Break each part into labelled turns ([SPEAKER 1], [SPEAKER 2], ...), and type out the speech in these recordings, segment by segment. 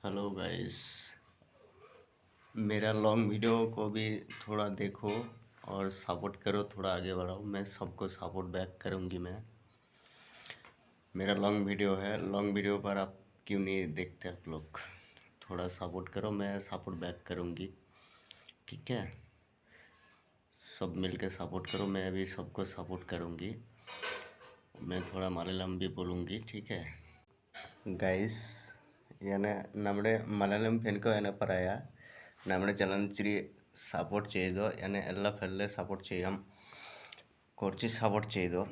[SPEAKER 1] Hello guys. मेरा long video को भी थोड़ा देखो और सपोर्ट करो, थोड़ा आगे बढ़ाओ। मैं सबको सपोर्ट बैक करूंगी। मेरा लॉन्ग वीडियो है, लॉन्ग वीडियो पर आप क्यों नहीं देखते आप लोग? थोड़ा सपोर्ट करो, मैं सपोर्ट बैक करूंगी। ठीक है, सब मिलके सपोर्ट करो, मैं भी सबको सपोर्ट करूंगी। मैं थोड़ा मलयालम भी बोलूँगी, ठीक है ഗൈസ്. ഞാൻ നമ്മുടെ മലയാളം ഫാൻക്ക് എന്നെ പറയാ, നമ്മുടെ ചാനൽ ഇച്ചിരി സപ്പോർട്ട് ചെയ്തോ. എന്നെ എല്ലാ ഫാനിലും സപ്പോർട്ട് ചെയ്യാം, കുറച്ച് സപ്പോർട്ട് ചെയ്തോ.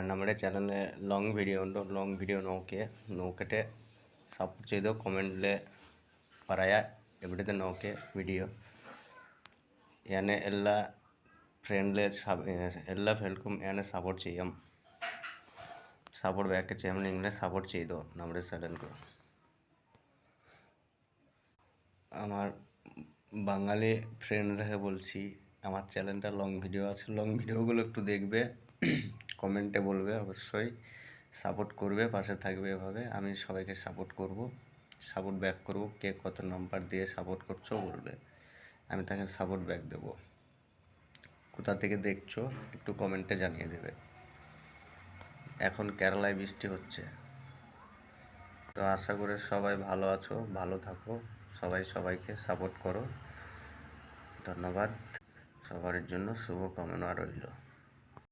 [SPEAKER 1] നമ്മുടെ ചാനലിൽ ലോങ് വീഡിയോ ഉണ്ട്, ലോങ് വീഡിയോ നോക്കട്ടെ സപ്പോർട്ട് ചെയ്തോ. കമൻറ്റിൽ പറയാ എവിടുത്തെ നോക്കിയ വീഡിയോ. എന്നെ എല്ലാ എല്ലാ ഫാൻക്കും എന്നെ സപ്പോർട്ട് ചെയ്യാം. সাপোর্ট ব্যাককে চাই, আমরা ইংলিশ সাপোর্ট চাই তো আমাদের চ্যানেলকে। আমার বাঙালি ফ্রেন্ডসদেরকে বলছি, আমার চ্যানেলটা লং ভিডিও আছে, লং ভিডিওগুলো একটু দেখবে, কমেন্টে বলবে, অবশ্যই সাপোর্ট করবে, পাশে থাকবে। এভাবে আমি সবাইকে সাপোর্ট করব, সাপোর্ট ব্যাক করব। কে কত নাম্বার দিয়ে সাপোর্ট করছো বলবে, আমি তাকে সাপোর্ট ব্যাক দেবো। কোথা থেকে দেখছো একটু কমেন্টে জানিয়ে দেবে। এখন কেরালায় বৃষ্টি হচ্ছে, তো আশা করি সবাই ভালো আছো, ভালো থাকো, সবাই সবাইকে সাপোর্ট করো। ধন্যবাদ, সবার জন্য শুভকামনা রইল।